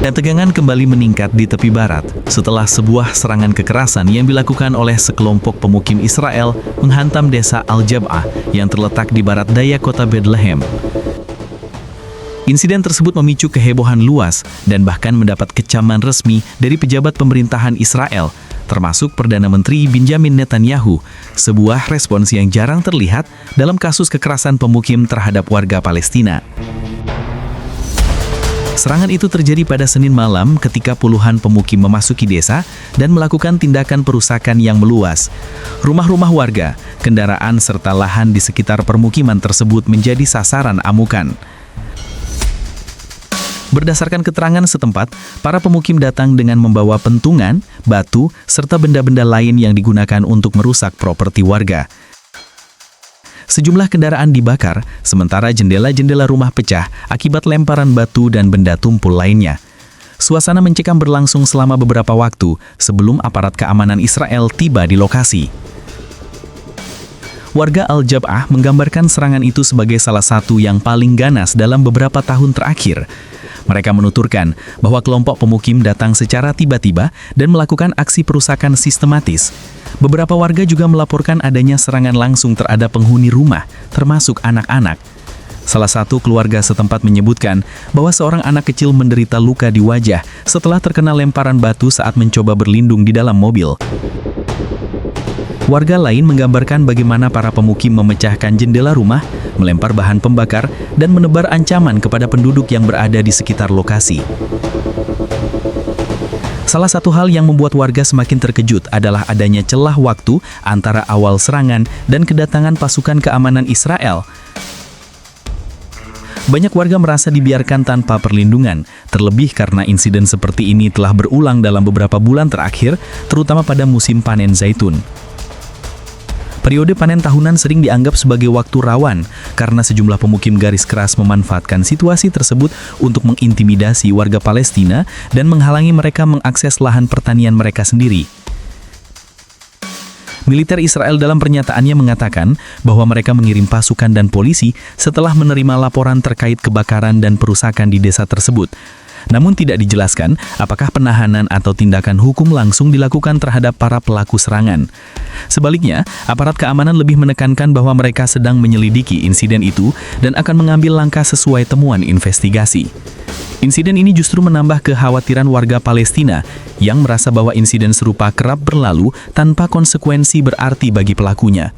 Ketegangan kembali meningkat di tepi barat setelah sebuah serangan kekerasan yang dilakukan oleh sekelompok pemukim Israel menghantam desa Al-Jab'ah yang terletak di barat daya kota Bethlehem. Insiden tersebut memicu kehebohan luas dan bahkan mendapat kecaman resmi dari pejabat pemerintahan Israel, termasuk Perdana Menteri Benjamin Netanyahu, sebuah respons yang jarang terlihat dalam kasus kekerasan pemukim terhadap warga Palestina. Serangan itu terjadi pada Senin malam ketika puluhan pemukim memasuki desa dan melakukan tindakan perusakan yang meluas. Rumah-rumah warga, kendaraan serta lahan di sekitar permukiman tersebut menjadi sasaran amukan. Berdasarkan keterangan setempat, para pemukim datang dengan membawa pentungan, batu, serta benda-benda lain yang digunakan untuk merusak properti warga. Sejumlah kendaraan dibakar, sementara jendela-jendela rumah pecah akibat lemparan batu dan benda tumpul lainnya. Suasana mencekam berlangsung selama beberapa waktu sebelum aparat keamanan Israel tiba di lokasi. Warga Al-Jab'ah menggambarkan serangan itu sebagai salah satu yang paling ganas dalam beberapa tahun terakhir. Mereka menuturkan bahwa kelompok pemukim datang secara tiba-tiba dan melakukan aksi perusakan sistematis. Beberapa warga juga melaporkan adanya serangan langsung terhadap penghuni rumah, termasuk anak-anak. Salah satu keluarga setempat menyebutkan bahwa seorang anak kecil menderita luka di wajah setelah terkena lemparan batu saat mencoba berlindung di dalam mobil. Warga lain menggambarkan bagaimana para pemukim memecahkan jendela rumah, melempar bahan pembakar, dan menebar ancaman kepada penduduk yang berada di sekitar lokasi. Salah satu hal yang membuat warga semakin terkejut adalah adanya celah waktu antara awal serangan dan kedatangan pasukan keamanan Israel. Banyak warga merasa dibiarkan tanpa perlindungan, terlebih karena insiden seperti ini telah berulang dalam beberapa bulan terakhir, terutama pada musim panen zaitun. Periode panen tahunan sering dianggap sebagai waktu rawan karena sejumlah pemukim garis keras memanfaatkan situasi tersebut untuk mengintimidasi warga Palestina dan menghalangi mereka mengakses lahan pertanian mereka sendiri. Militer Israel dalam pernyataannya mengatakan bahwa mereka mengirim pasukan dan polisi setelah menerima laporan terkait kebakaran dan perusakan di desa tersebut. Namun tidak dijelaskan apakah penahanan atau tindakan hukum langsung dilakukan terhadap para pelaku serangan. Sebaliknya, aparat keamanan lebih menekankan bahwa mereka sedang menyelidiki insiden itu dan akan mengambil langkah sesuai temuan investigasi. Insiden ini justru menambah kekhawatiran warga Palestina yang merasa bahwa insiden serupa kerap berlalu tanpa konsekuensi berarti bagi pelakunya.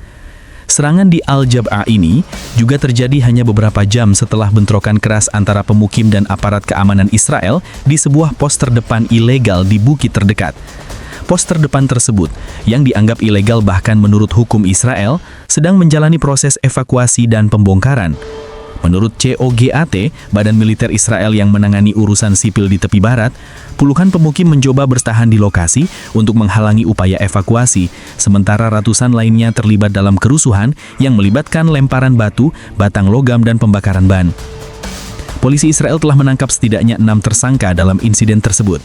Serangan di Al-Jab'ah ini juga terjadi hanya beberapa jam setelah bentrokan keras antara pemukim dan aparat keamanan Israel di sebuah pos terdepan ilegal di bukit terdekat. Pos terdepan tersebut, yang dianggap ilegal bahkan menurut hukum Israel, sedang menjalani proses evakuasi dan pembongkaran. Menurut COGAT, Badan Militer Israel yang menangani urusan sipil di tepi barat, puluhan pemukim mencoba bertahan di lokasi untuk menghalangi upaya evakuasi, sementara ratusan lainnya terlibat dalam kerusuhan yang melibatkan lemparan batu, batang logam, dan pembakaran ban. Polisi Israel telah menangkap setidaknya 6 tersangka dalam insiden tersebut.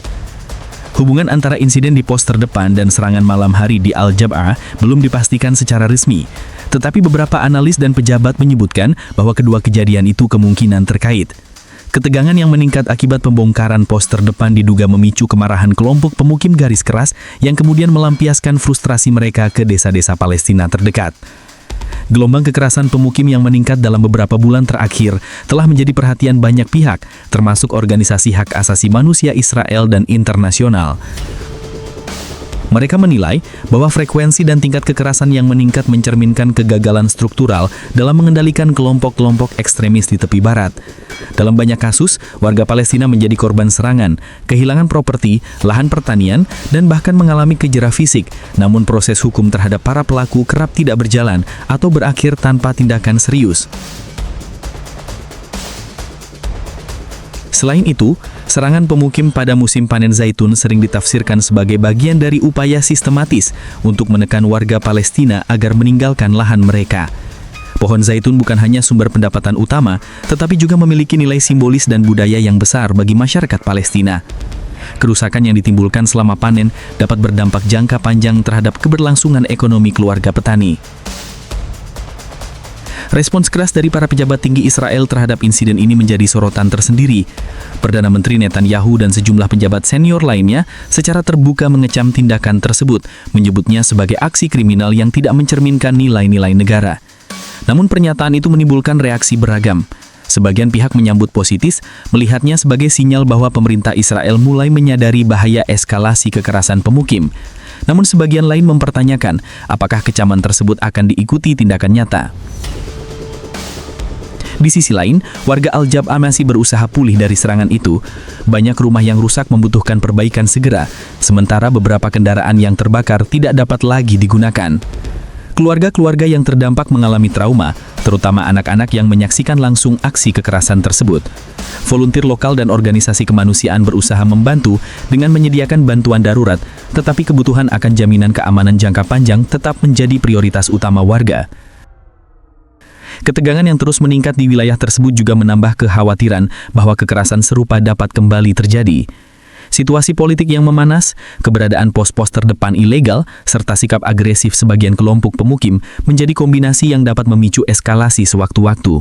Hubungan antara insiden di pos terdepan dan serangan malam hari di Al-Jab'ah belum dipastikan secara resmi, tetapi beberapa analis dan pejabat menyebutkan bahwa kedua kejadian itu kemungkinan terkait. Ketegangan yang meningkat akibat pembongkaran pos terdepan diduga memicu kemarahan kelompok pemukim garis keras yang kemudian melampiaskan frustrasi mereka ke desa-desa Palestina terdekat. Gelombang kekerasan pemukim yang meningkat dalam beberapa bulan terakhir telah menjadi perhatian banyak pihak, termasuk organisasi hak asasi manusia Israel dan internasional. Mereka menilai bahwa frekuensi dan tingkat kekerasan yang meningkat mencerminkan kegagalan struktural dalam mengendalikan kelompok-kelompok ekstremis di tepi barat. Dalam banyak kasus, warga Palestina menjadi korban serangan, kehilangan properti, lahan pertanian, dan bahkan mengalami kejera fisik. Namun proses hukum terhadap para pelaku kerap tidak berjalan atau berakhir tanpa tindakan serius. Selain itu, serangan pemukim pada musim panen zaitun sering ditafsirkan sebagai bagian dari upaya sistematis untuk menekan warga Palestina agar meninggalkan lahan mereka. Pohon zaitun bukan hanya sumber pendapatan utama, tetapi juga memiliki nilai simbolis dan budaya yang besar bagi masyarakat Palestina. Kerusakan yang ditimbulkan selama panen dapat berdampak jangka panjang terhadap keberlangsungan ekonomi keluarga petani. Respons keras dari para pejabat tinggi Israel terhadap insiden ini menjadi sorotan tersendiri. Perdana Menteri Netanyahu dan sejumlah pejabat senior lainnya secara terbuka mengecam tindakan tersebut, menyebutnya sebagai aksi kriminal yang tidak mencerminkan nilai-nilai negara. Namun pernyataan itu menimbulkan reaksi beragam. Sebagian pihak menyambut positif, melihatnya sebagai sinyal bahwa pemerintah Israel mulai menyadari bahaya eskalasi kekerasan pemukim. Namun sebagian lain mempertanyakan apakah kecaman tersebut akan diikuti tindakan nyata. Di sisi lain, warga Al-Jab'a masih berusaha pulih dari serangan itu. Banyak rumah yang rusak membutuhkan perbaikan segera, sementara beberapa kendaraan yang terbakar tidak dapat lagi digunakan. Keluarga-keluarga yang terdampak mengalami trauma, terutama anak-anak yang menyaksikan langsung aksi kekerasan tersebut. Volunteer lokal dan organisasi kemanusiaan berusaha membantu dengan menyediakan bantuan darurat, tetapi kebutuhan akan jaminan keamanan jangka panjang tetap menjadi prioritas utama warga. Ketegangan yang terus meningkat di wilayah tersebut juga menambah kekhawatiran bahwa kekerasan serupa dapat kembali terjadi. Situasi politik yang memanas, keberadaan pos-pos terdepan ilegal, serta sikap agresif sebagian kelompok pemukim menjadi kombinasi yang dapat memicu eskalasi sewaktu-waktu.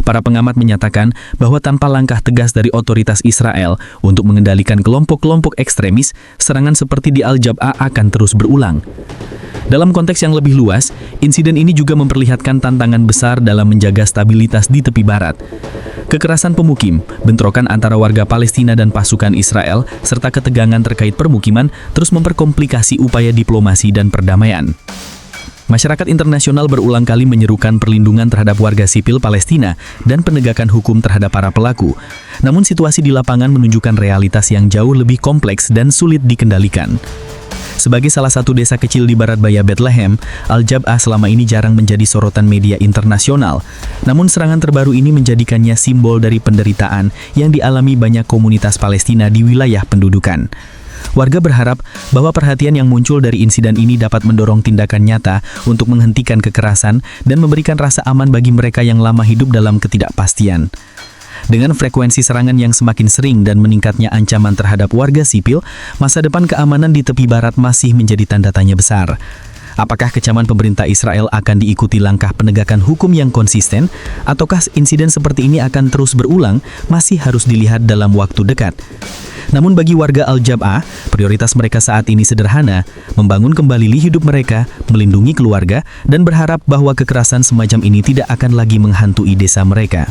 Para pengamat menyatakan bahwa tanpa langkah tegas dari otoritas Israel untuk mengendalikan kelompok-kelompok ekstremis, serangan seperti di Al-Jab'a akan terus berulang. Dalam konteks yang lebih luas, insiden ini juga memperlihatkan tantangan besar dalam menjaga stabilitas di tepi barat. Kekerasan pemukim, bentrokan antara warga Palestina dan pasukan Israel, serta ketegangan terkait permukiman terus memperkomplikasi upaya diplomasi dan perdamaian. Masyarakat internasional berulang kali menyerukan perlindungan terhadap warga sipil Palestina dan penegakan hukum terhadap para pelaku. Namun situasi di lapangan menunjukkan realitas yang jauh lebih kompleks dan sulit dikendalikan. Sebagai salah satu desa kecil di barat Baya Bethlehem, Al-Jab'a selama ini jarang menjadi sorotan media internasional. Namun serangan terbaru ini menjadikannya simbol dari penderitaan yang dialami banyak komunitas Palestina di wilayah pendudukan. Warga berharap bahwa perhatian yang muncul dari insiden ini dapat mendorong tindakan nyata untuk menghentikan kekerasan dan memberikan rasa aman bagi mereka yang lama hidup dalam ketidakpastian. Dengan frekuensi serangan yang semakin sering dan meningkatnya ancaman terhadap warga sipil, masa depan keamanan di tepi barat masih menjadi tanda tanya besar. Apakah kecaman pemerintah Israel akan diikuti langkah penegakan hukum yang konsisten, ataukah insiden seperti ini akan terus berulang, masih harus dilihat dalam waktu dekat. Namun bagi warga Al-Jab'a, prioritas mereka saat ini sederhana, membangun kembali hidup mereka, melindungi keluarga, dan berharap bahwa kekerasan semacam ini tidak akan lagi menghantui desa mereka.